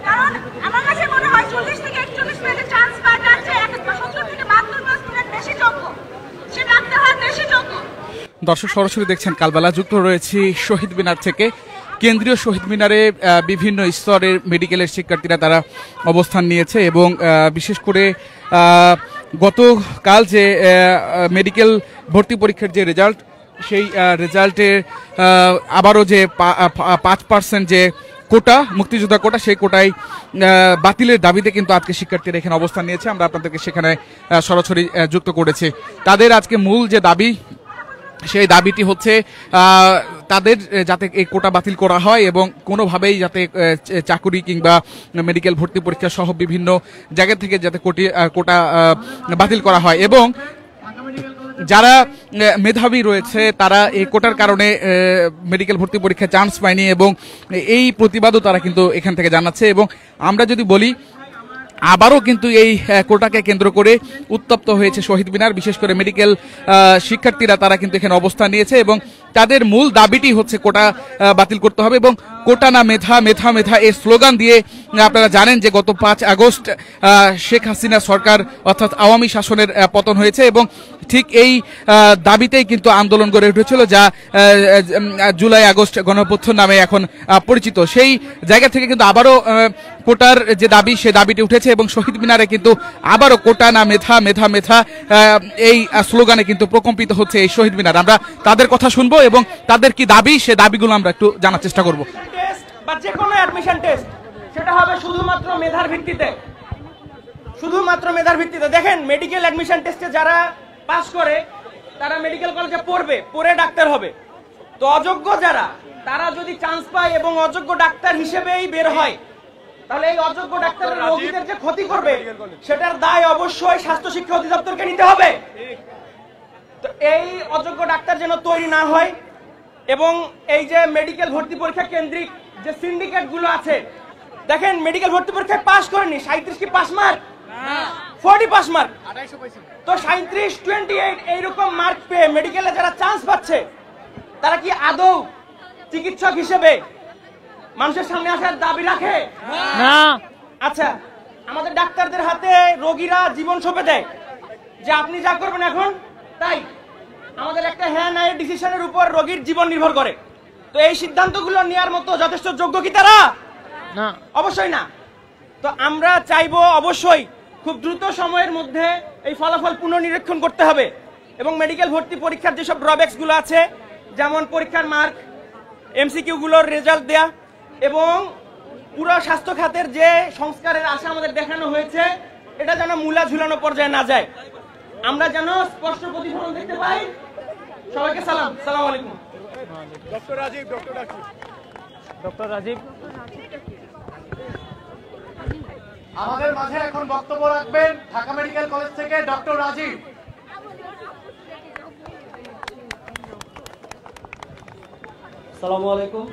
কারণ আমার কাছে মনে হয় 40 থেকে 41 মিনিটের চান্স পাওয়াটা আছে 70 থেকে 72 মিনিট বেশি যোগ্য, সে ডাক্তার হয় বেশি যোগ্য। দর্শক সরাসরি দেখছেন কালবেলা, যুক্ত রয়েছে শহীদ মিনার থেকে। কেন্দ্রীয় শহীদ মিনারে বিভিন্ন স্তরের মেডিকেলের শিক্ষার্থীরা তারা অবস্থান নিয়েছে এবং বিশেষ করে গতকাল যে মেডিকেল ভর্তি পরীক্ষার যে রেজাল্ট, সেই রেজাল্টের আবারও যে 5% যে কোটা, মুক্তিযোদ্ধা কোটা, সেই কোটায় বাতিলের দাবিতে কিন্তু আজকে শিক্ষার্থীরা এখানে অবস্থান নিয়েছে। আমরা আপনাদেরকে সেখানে সরাসরি যুক্ত করেছি। তাদের আজকে মূল যে দাবি, সেই দাবিটি হচ্ছে তাদের যাতে এই কোটা বাতিল করা হয় এবং কোনোভাবেই যাতে চাকুরি কিংবা মেডিকেল ভর্তি পরীক্ষা সহ বিভিন্ন জায়গা থেকে যাতে কোটা বাতিল করা হয় এবং যারা মেধাবী রয়েছে তারা এই কোটার কারণে মেডিকেল ভর্তি পরীক্ষায় চান্স পায়নি এবং এই প্রতিবাদও তারা কিন্তু এখান থেকে জানাচ্ছে। এবং আমরা যদি বলি, আবারও কিন্তু এই কোটাকে কেন্দ্র করে উত্তপ্ত হয়েছে শহীদ মিনার। বিশেষ করে মেডিকেল শিক্ষার্থীরা তারা কিন্তু এখানে অবস্থান নিয়েছে এবং তাদের মূল দাবিটি হচ্ছে কোটা বাতিল করতে হবে এবং কোটা না মেধা, মেধা মেধা এই স্লোগান দিয়ে আপনারা জানেন যে গত 5 আগস্ট শেখ হাসিনা সরকার অর্থাৎ আওয়ামী শাসনের পতন হয়েছে এবং ঠিক এই দাবিতেই কিন্তু আন্দোলন গড়ে উঠেছিল, যা জুলাই আগস্ট গণঅভ্যুত্থান নামে এখন পরিচিত। সেই জায়গা থেকে কিন্তু আবারও কোটার যে দাবি, সে দাবিটি উঠেছে এবং শহীদ মিনারে কিন্তু আবারও কোটা না মেধা, মেধা মেধা এই স্লোগানে কিন্তু প্রকম্পিত হচ্ছে এই শহীদ মিনার। আমরা তাদের কথা শুনবো এবং তাদের কি দাবি, সে দাবিগুলো আমরা একটু জানার চেষ্টা করব। বা যে কোনো অ্যাডমিশন টেস্ট সেটা হবে শুধুমাত্র মেধার ভিত্তিতে, শুধুমাত্র মেধার ভিত্তিতে। দেখেন, মেডিকেল অ্যাডমিশন টেস্টে যারা পাস করে তারা মেডিকেল কলেজে পড়ে ডাক্তার হবে। তো অযোগ্য যারা, তারা যদি চান্স পায় এবং অযোগ্য ডাক্তার হিসেবেই বের হয়, তাহলে এই অযোগ্য ডাক্তারের রোগীদের যে ক্ষতি করবে সেটার দায় অবশ্যই স্বাস্থ্য শিক্ষা অধিদপ্তরকে নিতে হবে। তো এই অযোগ্য ডাক্তার যেন তৈরি না হয় এবং এই যে মেডিকেল ভর্তি পরীক্ষা কেন্দ্রিক যে সিন্ডিকেট গুলো আছে, দেখেন মেডিকেল ভর্তি পরীক্ষায় পাস করেনি 37 কি পাস মার্ক, 40 পাস মার্ক, তো 37, 28 এইরকম মার্ক পেয়ে মেডিকেলে যারা চান্স পাচ্ছে তারা কি আদৌ চিকিৎসক হিসেবে মানুষের সামনে আসার দাবি রাখে? না। আচ্ছা, আমাদের ডাক্তারদের হাতে রোগীরা জীবন সঁপে দেয় যে আপনি যা করবেন এখন তাই। আমাদের একটা হ্যাঁ না এর ডিসিশনের উপর রোগীর জীবন নির্ভর করে। তো এই সিদ্ধান্তগুলো নেওয়ার মতো যথেষ্ট যোগ্য কি তারা? না, অবশ্যই না। তো আমরা চাইবো অবশ্যই খুব দ্রুত সময়ের মধ্যে এই ফলাফল পুনর্নিরীক্ষণ করতে হবে এবং মেডিকেল ভর্তি পরীক্ষার যেসব ড্রব্যাকস গুলো আছে, যেমন পরীক্ষার মার্ক, এমসিকিউ গুলোর রেজাল্ট দেয়া এবং পুরো স্বাস্থ্য খাতের যে সংস্কারের আশা আমাদের দেখানো হয়েছে, এটা যেন মূলা ঝুলানো পর্যায়ে না যায়, আমরা যেন স্পষ্ট প্রতিফলন দেখতে পাই। সবাইকে সালাম, সালাম আলাইকুম। ডক্টর রাজীব, ডক্টর রাজীব আমাদের মাঝে এখন বক্তব্য রাখবেন ঢাকা মেডিকেল কলেজ থেকে ডক্টর রাজীব। আসসালামু আলাইকুম।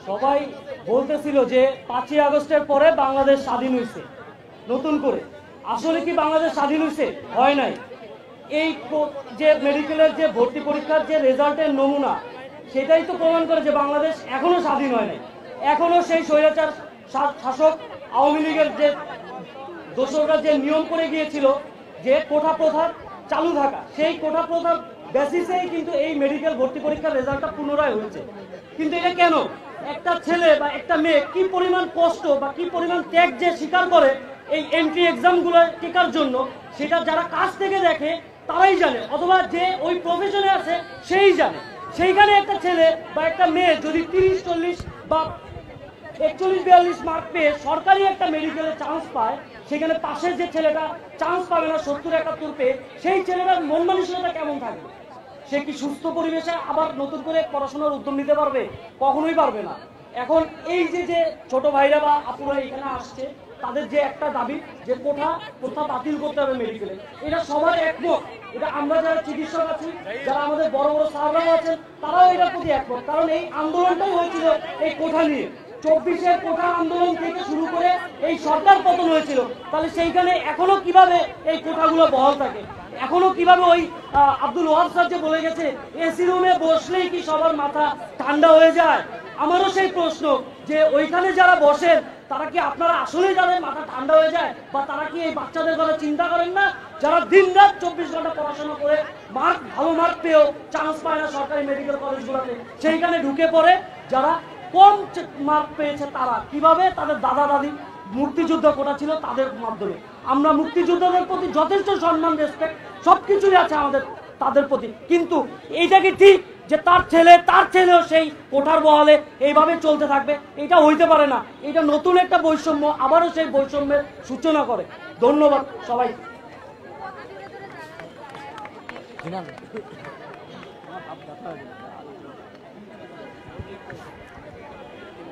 সবাই বলতেছিল যে 5ই আগস্টের পরে বাংলাদেশ স্বাধীন হয়েছে নতুন করে। আসলে কি বাংলাদেশ স্বাধীন হয়েছে? হয় নাই। এই যে মেডিকেলের যে ভর্তি পরীক্ষার যে রেজাল্টের নমুনা, সেটাই তো প্রমাণ করে যে বাংলাদেশ এখনো স্বাধীন হয় নাই। এখনো সেই স্বৈরাচার শাসক আওয়ামী লীগের যে দোসররা যে নিয়ম করে গিয়েছিল যে কোটা প্রথা চালু থাকা, সেই কোটা প্রথার বেসিসেই কিন্তু এই মেডিকেল ভর্তি পরীক্ষার রেজাল্টটা পুনরায় হয়েছে। কিন্তু এটা কেন? একটা ছেলে বা একটা মেয়ে কি পরিমাণ কষ্ট বা কি পরিমাণ ত্যাগ যে স্বীকার করে এই এন্ট্রি এক্সামগুলো টিকার জন্য, সেটা যারা কাছ থেকে দেখে তারাই জানে, অথবা যে ওই প্রফেশনে আছে সেই জানে। সেইখানে একটা ছেলে বা একটা মেয়ে যদি 30, 40 বা 41, 42 মার্ক পেয়ে সরকারি একটা মেডিকেলে চান্স পায়, সেখানে পাশের যে ছেলেটা চান্স পাবে না 70, 71 পেয়ে, সেই ছেলেটার মন মানসিকতা কেমন থাকবে? সে কি সুস্থ পরিবেশে আবার নতুন করে পড়াশোনার উদ্যম নিতে পারবে? কখনোই পারবে না। এখন এই যে ছোট ভাইরা বা আপুরা এখানে আসছে, তাদের যে একটা দাবি যে কোঠা বাতিল করতে হবে মেডিকেলে, এটা সবার একমত। এটা আমরা যারা চিকিৎসক আছি, যারা আমাদের বড় বড় সাহাবারা আছেন, তারাও এটার প্রতি একমত। কারণ এই আন্দোলনটাই হয়েছিল এই কোঠা নিয়ে। 24-এর কোঠা আন্দোলন থেকে শুরু করে এই সরকার পতন হয়েছিল, তাহলে সেইখানে এখনো কিভাবে এই কোটাগুলো বহাল থাকে? এখনো কিভাবে ওই আব্দুল ওয়াহাব স্যার যে বলে গেছে এসি রুমে বসলেই কি সবার মাথা ঠান্ডা হয়ে যায়? আমারও সেই প্রশ্ন যে ওইখানে যারা বসেন তারা কি আপনারা আসলেই যাদের মাথা ঠান্ডা হয়ে যায়, বা তারা কি এই বাচ্চাদের কথা চিন্তা করেন না যারা দিন রাত 24 ঘন্টা পড়াশোনা করে ভালো মার্ক পেয়েও চান্স পায় না সরকারি মেডিকেল কলেজগুলোতে, সেইখানে ঢুকে পড়ে যারা কম মার্ক পেয়েছে তারা কিভাবে তাদের দাদা দাদি মুক্তিযুদ্ধ কোটা ছিল তাদের মাধ্যমে। আমরা মুক্তিযোদ্ধাদের প্রতি যথেষ্ট সম্মান, রেসপেক্ট সবকিছুই আছে আমাদের তাদের প্রতি, কিন্তু এইটা কি ঠিক যে তার ছেলেও সেই কোঠার বহালে এইভাবে চলতে থাকবে? এটা হইতে পারে না। এটা নতুন একটা বৈষম্য, আবারও সেই বৈষম্যের সূচনা করে। ধন্যবাদ সবাই।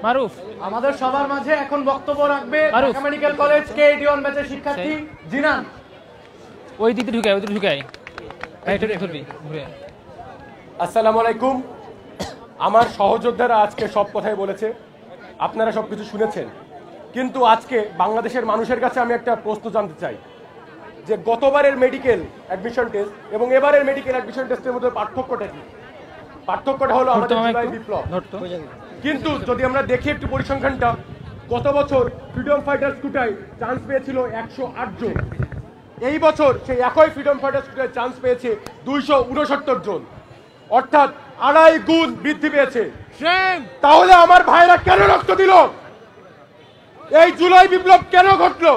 মারুফ, আমাদের সবার মাঝে এখন বক্তব্য রাখবে ঢাকা মেডিকেল কলেজ কে81 ব্যাচের শিক্ষার্থী জিনান। ওই দিকে ঢুকাই আসসালামু আলাইকুম। আমার সহযোদ্ধারা আজকে সব কথাই বলেছে, আপনারা সবকিছু শুনেছেন, কিন্তু আজকে বাংলাদেশের মানুষের কাছে আমি একটা প্রশ্ন জানতে চাই যে গতবারের মেডিকেল অ্যাডমিশন টেস্ট এবং এবারের মেডিকেল অ্যাডমিশন টেস্টের মধ্যে পার্থক্যটা কি? পার্থক্যটা হলো আমাদের জুলাই বিপ্লব। কিন্তু যদি আমরা দেখি একটু পরিসংখ্যানটা, গত বছর ফ্রিডম ফাইটার্স কোটায় চান্স পেয়েছিল 108 জন, এই বছর সেই একই ফ্রিডম ফাইটার্স কোটায় চান্স পেয়েছে 269 জন, অর্থাৎ 2.5 গুণ বৃদ্ধি পেয়েছে। তাহলে আমার ভাইরা কেন রক্ত দিল? এই জুলাই বিপ্লব কেন ঘটলো?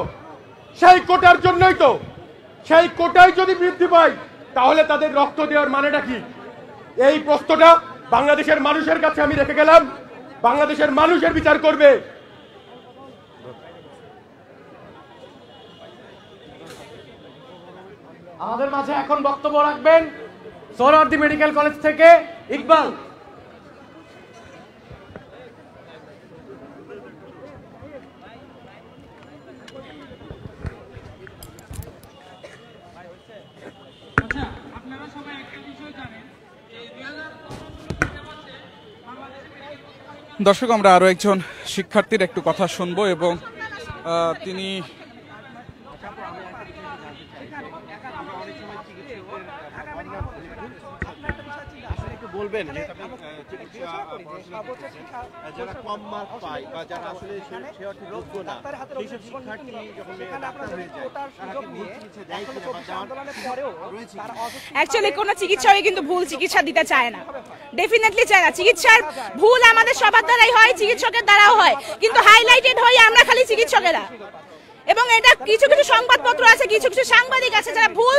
সেই কোটার জন্যই তো। সেই কোটায় যদি বৃদ্ধি পায় তাহলে তাদের রক্ত দেওয়ার মানেটা কি? এই প্রশ্নটা বাংলাদেশের মানুষের কাছে আমি রেখে গেলাম, বাংলাদেশের মানুষের বিচার করবে। আমাদের মাঝে এখন বক্তব্য রাখবেন সোহরাওয়ার্দী মেডিকেল কলেজ থেকে ইকবাল। দর্শক, আমরা আরো একজন শিক্ষার্থীর একটু কথা শুনবো এবং তিনি বলবেন যে যারা কম মার্ক পায় বা যারা আসলে সে অর্থে যোগ্য না, সেইসব শিক্ষার্থী যখন ডাক্তার হয়ে যায় তারা কি ভুল চিকিৎসা দেয় কিনা বা রয়েছে? অ্যাকচুয়ালি কোনো চিকিৎসকই কিন্তু ভুল চিকিৎসা দিতে চায় না, ডেফিনেটলি চায় না। চিকিৎসার ভুল আমাদের সবার দ্বারাই হয়, চিকিৎসকের দ্বারাও হয়, কিন্তু হাইলাইটেড হই আমরা খালি চিকিৎসকেরা। এবং এটা কিছু কিছু সংবাদপত্র আছে, কিছু কিছু সাংবাদিক আছে যারা ভুল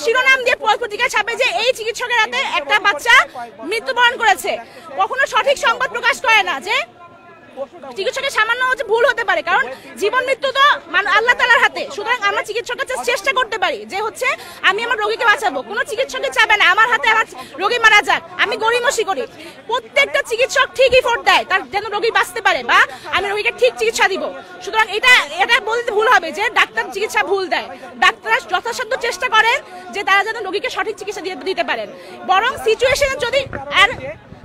শিরোনাম দিয়ে পত্রিকা ছাপে যে এই চিকিৎসকের হাতে একটা বাচ্চা মৃত্যুবরণ করেছে, কখনো সঠিক সংবাদ প্রকাশ করে না যে চিকিৎসকের সামান্য হচ্ছে ভুল হতে পারে, কারণ জীবন মৃত্যু তো আল্লাহ তাআলার হাতে। সুতরাং আমরা চিকিৎসকের চেষ্টা করতে পারি যে হচ্ছে আমি আমার রোগীকে বাঁচাবো, কোনো চিকিৎসকই চাবে না আমার হাতে আমার রোগী মারা যাক। আমি গড়িমসি করি, প্রত্যেকটা চিকিৎসক ঠিক এফোর্ট দেয় তার যেন রোগী বাঁচতে পারে বা আমি রোগীকে ঠিক চিকিৎসা দিব। সুতরাং এটা বলতে ভুল হবে যে ডাক্তার চিকিৎসা ভুল দেয়। ডাক্তাররা যথাসাধ্য চেষ্টা করেন যে তারা যেন রোগীকে সঠিক চিকিৎসা দিতে পারেন। বরং সিচুয়েশনে যদি আর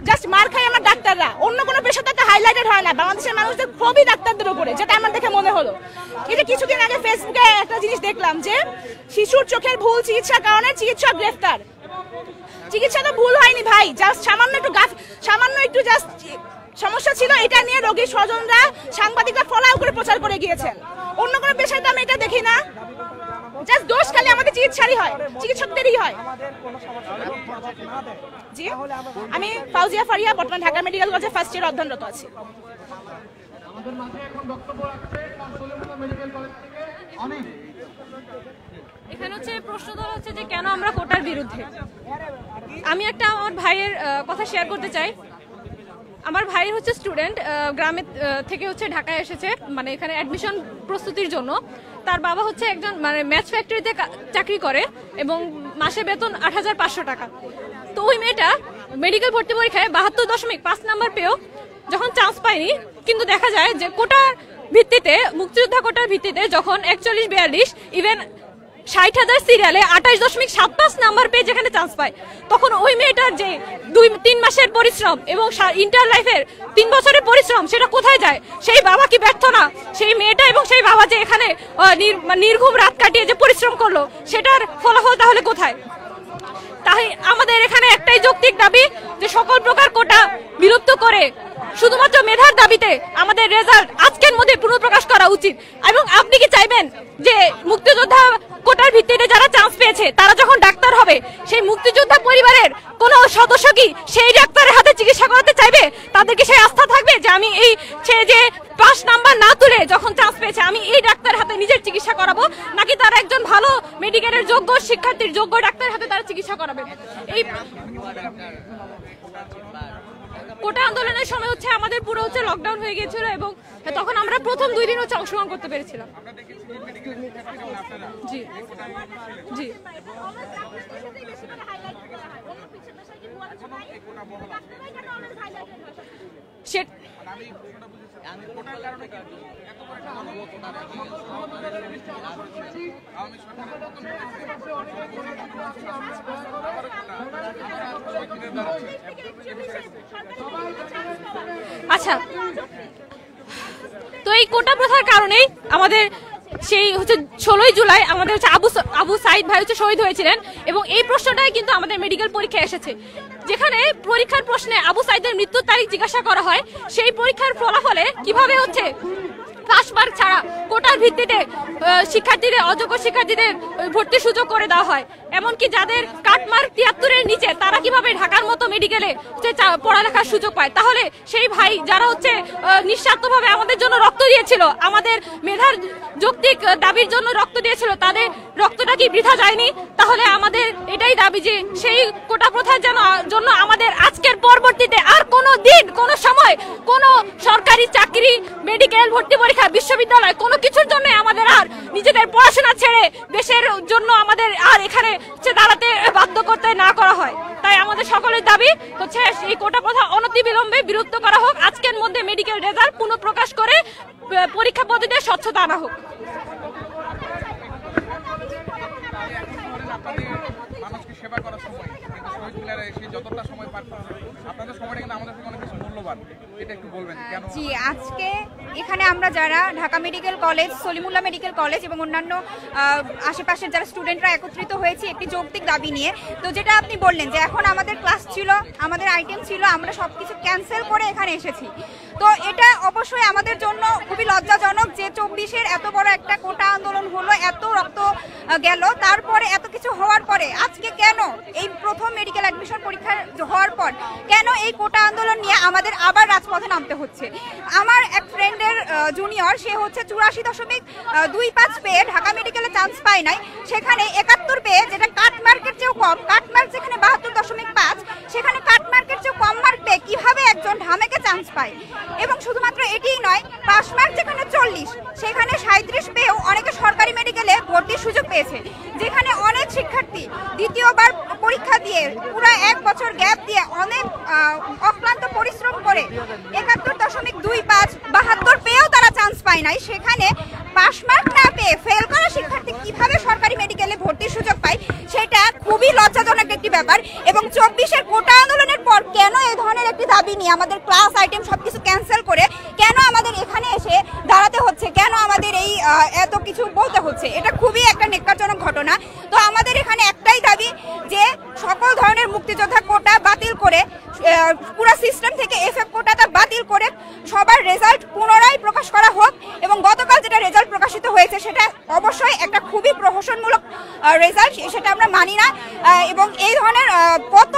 জাস্ট মার খাই আমার ডাক্তাররা, অন্য কোনো পেশাতে হাইলাইটেড হয় না। বাংলাদেশের মানুষদের খুবই ডাক্তারদের উপরে, যেটা আমার দেখে মনে হলো। এটা কিছুদিন আগে ফেসবুকে একটা জিনিস দেখলাম যে শিশুর চোখের ভুল চিকিৎসার কারণে চিকিৎসক গ্রেফতার। চিকিৎসা তো ভুল হয়নি ভাই, জাস্ট সামান্য একটু জাস্ট সমস্যা ছিল, এটা নিয়ে রোগীর স্বজনরা সাংবাদিকরা ফলাও করে প্রচার করে গিয়েছেন। অন্য কোনো পেশায় তো আমি এটা দেখি না, জাস্ট দোষ খালি আমাদের চিকিৎসারই হয়, চিকিৎসকদেরই হয়। জি, আমি ফাউজিয়া ফারিয়া, বর্তমানে ঢাকা মেডিকেল কলেজে ফার্স্ট ইয়ার অধ্যয়নরত আছি। আমাদের মাঝে এখন বক্তব্য রাখছে সলিমুল্লাহ মেডিকেল কলেজ থেকে অনেক। এখানে হচ্ছে প্রশ্ন ধরা হচ্ছে যে কেন আমরা কোটার বিরুদ্ধে। আমি একটা আমার ভাইয়ের কথা শেয়ার করতে চাই। আমার ভাই হচ্ছে স্টুডেন্ট, গ্রামে থেকে হচ্ছে ঢাকায় এসেছে, মানে এখানে অ্যাডমিশন প্রস্তুতির জন্য। তার বাবা হচ্ছে একজন মানে ম্যাচ ফ্যাক্টরিতে চাকরি করে এবং মাসে বেতন ৮৫০০ টাকা। তো ওই মেয়েটা মেডিকেল ভর্তি পরীক্ষায় ৭২.৫ নাম্বার পেয়েও যখন চান্স পায়নি, কিন্তু দেখা যায় যে কোটার ভিত্তিতে, মুক্তিযোদ্ধা কোটার ভিত্তিতে যখন ৪১-৪২ ইভেন 60,000 সিরিয়ালে 28.75 নাম্বার পেয়ে যেখানে চান্স পায়, তখন ওই মেয়েটার যে 2-3 মাসের পরিশ্রম এবং ইন্টার লাইফের 3 বছরের পরিশ্রম সেটা কোথায় যায়? সেই বাবা কি ব্যর্থ না? সেই মেয়েটা এবং সেই বাবা যে এখানে নির্ঘুম রাত কাটিয়ে যে পরিশ্রম করলো সেটার ফলাফল তাহলে কোথায়? তাই আমাদের এখানে একটাই যৌক্তিক দাবি যে সকল প্রকার কোটা বিলুপ্ত করে শুধুমাত্র মেধার দাবিতে আমাদের রেজাল্ট আজকের মধ্যে পুনঃপ্রকাশ করা উচিত। এবং আপনি কি চাইবেন যে মুক্তিযোদ্ধা কোটার ভিত্তিতে যারা চান্স পেয়েছে তারা যখন ডাক্তার হবে, সেই মুক্তিযোদ্ধা পরিবারের কোন সদস্য কি সেই ডাক্তারের হাতে চিকিৎসা করাতে চাইবে? তাদেরকে সেই আস্থা থাকবে যে আমি এই যে 5 নাম্বার না তুলে যখন চান্স পেয়েছে আমি এই ডাক্তারের হাতে নিজের চিকিৎসা করাবো, নাকি তারা একজন ভালো মেডিকেলের যোগ্য শিক্ষার্থীর যোগ্য ডাক্তারের হাতে তারা চিকিৎসা করাবে? এই কোটা আন্দোলনের সময় হচ্ছে আমাদের পুরো হচ্ছে লকডাউন হয়ে গিয়েছিল এবং তখন আমরা প্রথম 2 দিন হচ্ছে অংশগ্রহণ করতে পেরেছিলাম। জি জি আচ্ছা, তো এই কোটা প্রথার কারণেই আমাদের সেই হচ্ছে 16 জুলাই আমাদের হচ্ছে আবু সাইদ ভাই হচ্ছে শহীদ হয়েছিলেন এবং এই প্রশ্নটাই কিন্তু আমাদের মেডিকেল পরীক্ষায় এসেছে, যেখানে পরীক্ষার প্রশ্নে আবু সাইদের মৃত্যুর তারিখ জিজ্ঞাসা করা হয়। সেই পরীক্ষার ফলাফলে কিভাবে হচ্ছে পাস মার্ক ছাড়া কোটার ভিত্তিতে শিক্ষার্থীদের অযোগ্য শিক্ষার্থীদের ভর্তির সুযোগ করে দেওয়া হয়, এমনকি যাদের কাট মার্ক 73-এর নিচে তারা কিভাবে ঢাকার মতো মেডিকেলে পড়ালেখার সুযোগ পায়? তাহলে সেই ভাই যারা হচ্ছে নিঃস্বার্থভাবে আমাদের জন্য রক্ত দিয়েছিল, আমাদের মেধার যৌক্তিক দাবির জন্য রক্ত দিয়েছিল, তাদের রক্তটা কি বৃথা যায়নি? তাহলে আমাদের এটাই দাবি যে সেই কোটা প্রথার জন্য আমাদের আজকের পরবর্তীতে আর কোনো দিন কোনো সময় কোনো সরকারি চাকরি, মেডিকেল ভর্তি পরীক্ষা, বিশ্ববিদ্যালয় কোনো কিছুর জন্য আমাদের আর নিজেদের পড়াশোনা ছেড়ে দেশের জন্য আমাদের আর এখানে দাঁড়াতে বাধ্য করতে না করা হয়। তাই আমাদের সকলের দাবি হচ্ছে এই কোটা প্রথা অনতিবিলম্বে বিলুপ্ত করা হোক, আজকের মধ্যে মেডিকেল রেজাল্ট পুনঃপ্রকাশ করে পরীক্ষা পদ্ধতিতে স্বচ্ছতা আনা হোক। মানুষকে সেবা করার সময় শহীদ মিনারে এসে যতটা সময় পার করছে আপনাদের সময়টা কিন্তু আমাদের অনেক বেশি মূল্যবান, এটা একটু বলবেন কেন? জি, আজকে এখানে আমরা যারা Dhaka medical college, Salimullah medical college এবং অন্যান্য আশেপাশের যারা স্টুডেন্টরা একত্রিত হয়েছে একটি যৌক্তিক দাবি নিয়ে। তো যেটা আপনি বললেন যে এখন আমাদের ক্লাস ছিল, আমাদের আইটেম ছিল, আমরা সবকিছু ক্যান্সেল করে এখানে এসেছি। তো এটা অবশ্যই আমাদের জন্য খুবই লজ্জাজনক যে 24-এর এত বড় একটা কোটা আন্দোলন হলো, এত রক্ত গেল, তারপরে এত কিছু হওয়ার পরে আজকে কেন এই প্রথম মেডিকেল অ্যাডমিশন পরীক্ষা হওয়ার পর কেন এই কোটা আন্দোলন নিয়ে আমাদের আবার রাজপথে নামতে হচ্ছে? আমার এক ফ্রেন্ডের জুনিয়র, সে হচ্ছে 84.25 পেয়ে ঢাকা মেডিকেলে চান্স পায় নাই, সেখানে 71 পেয়ে, যেটা কাট মার্কের চেয়েও কম, কাট মার্ক যেখানে 72.5 সেখানে কাট মার্কের চেয়েও কম মার্ক পেয়ে কিভাবে একজন ঢামেকে চান্স পায়? এবং শুধুমাত্র এটিই নয়, পাস মার্ক যেখানে 40 সেখানে 37 পেয়েও অনেকে সরকারি মেডিকেলে ভর্তির সুযোগ পেয়েছে, যেখানে অনেক শিক্ষার্থী দ্বিতীয়বার পরীক্ষা দিয়ে পুরো 1 বছর গ্যাপ দিয়ে অনেক অক্লান্ত পরিশ্রম করে 71.25 72 পেয়েও তারা চান্স পায় নাই, সেখানে পাস মার্ক না পেয়ে ফেল করা শিক্ষার্থী কিভাবে সরকারি মেডিকেলে ভর্তির সুযোগ পায় সেটা খুবই লজ্জাজনক একটি ব্যাপার। এবং 24-এর কোটা আন্দোলনের পর কেন এই ধরনের একটি দাবি নিয়ে আমাদের ক্লাস আইটেম সবকিছু ক্যান্সেল করে কেন আমাদের এখানে এসে দাঁড়াতে হচ্ছে, কেন আমাদের এই এত কিছু বলতে হচ্ছে, এটা খুবই একটা নেক্কারজনক ঘটনা। তো আমাদের এখানে একটাই দাবি যে সকল ধরনের মুক্তিযোদ্ধা কোটা বাতিল করে পুরো সিস্টেম থেকে এফএফ কোটাটা বাতিল করে সবার রেজাল্ট পুনরায় প্রকাশ করা হোক। এবং গতকাল যেটা রেজাল্ট প্রকাশিত হয়েছে সেটা অবশ্যই একটা খুবই প্রহসনমূলক রেজাল্ট, সেটা আমরা মানি না। এবং এই ধরনের কত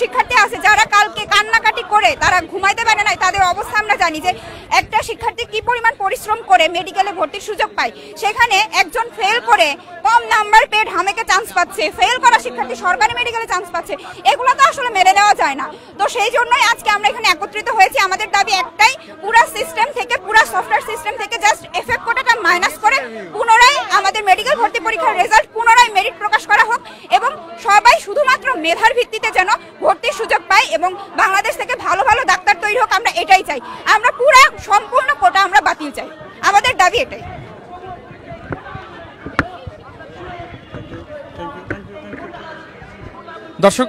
শিক্ষার্থী আছে যারা কালকে কান্নাকাটি করে তারা ঘুমাইতে পারে নাই, তাদের অবস্থা আমরা জানি যে একটা শিক্ষার্থী কি পরিমাণ পরিশ্রম করে মেডিকেলে ভর্তির সুযোগ পায়, সেখানে একজন ফেল করে কম নাম্বার পেয়ে ঢামেকে চান্স পাচ্ছে, ফেল করা শিক্ষার্থী সরকারি মেডিকেলে চান্স পাচ্ছে, এগুলো তো আসলে মেনে নেওয়া যায় না। তো সেই জন্যই আজকে আমরা এখানে একত্রিত হয়েছি। আমাদের দাবি একটাই, পুরা সিস্টেম থেকে, পুরা সফটওয়্যার সিস্টেম থেকে জাস্ট এফএফ কোটাটা মাইনাস করে পুনরায় আমাদের মেডিকেল ভর্তি পরীক্ষার রেজাল্ট পুনরায় মেরিট প্রকাশ করা হোক এবং সবাই শুধুমাত্র মেধার ভিত্তিতে যেন ভর্তির সুযোগ পায় এবং বাংলাদেশ থেকে ভালো ভালো ডাক্তার তৈরি হোক, আমরা এটাই চাই। আমরা পুরা সম্পূর্ণ কোটা আমরা বাতিল চাই, আমাদের দাবি এটাই। দর্শক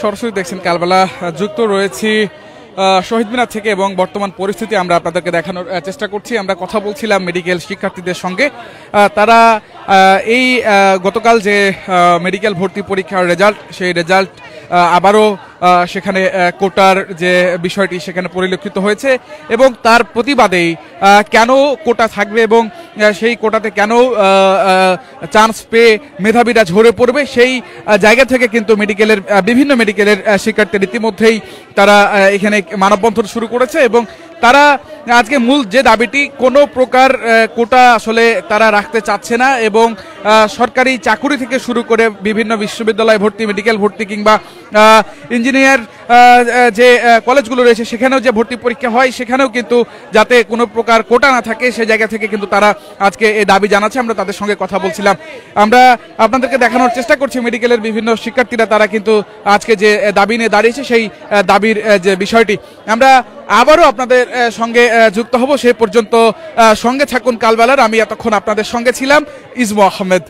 সরাসরি দেখছেন কালবেলা যুক্ত রয়েছি শহীদ মিনার থেকে এবং বর্তমান পরিস্থিতি আমরা আপনাদেরকে দেখানোর চেষ্টা করছি। আমরা কথা বলছিলাম মেডিকেল শিক্ষার্থীদের সঙ্গে। তারা এই গতকাল যে মেডিকেল ভর্তি পরীক্ষার রেজাল্ট, সেই রেজাল্ট আবারও সেখানে কোটার যে বিষয়টি সেখানে পরিলক্ষিত হয়েছে এবং তার প্রতিবাদেই কেন কোটা থাকবে এবং সেই কোটাতে কেন চান্স পেয়ে মেধাবীরা ঝরে পড়বে, সেই জায়গা থেকে কিন্তু বিভিন্ন মেডিকেলের শিক্ষার্থীরা ইতিমধ্যেই তারা এখানে মানববন্ধন শুরু করেছে এবং তারা আজকে মূল যে দাবিটি, কোনো প্রকার কোটা আসলে তারা রাখতে চাচ্ছে না এবং সরকারি চাকুরি থেকে শুরু করে বিভিন্ন বিশ্ববিদ্যালয় ভর্তি, মেডিকেল ভর্তি কিংবা ইঞ্জিনিয়ার যে কলেজগুলো রয়েছে সেখানেও যে ভর্তি পরীক্ষা হয় সেখানেও কিন্তু যাতে কোনো প্রকার কোটা না থাকে সেই জায়গা থেকে কিন্তু তারা আজকে এই দাবি জানাচ্ছে। আমরা তাদের সঙ্গে কথা বলছিলাম। আমরা আপনাদেরকে দেখানোর চেষ্টা করছি মেডিকেলের বিভিন্ন শিক্ষার্থীরা তারা কিন্তু আজকে যে দাবি নিয়ে দাঁড়িয়েছে সেই দাবির যে বিষয়টি। আমরা আবারও আপনাদের সঙ্গে যুক্ত হব, সে পর্যন্ত সঙ্গে থাকুন কালবেলার। আমি এতক্ষণ আপনাদের সঙ্গে ছিলাম ইসমু আহমেদ।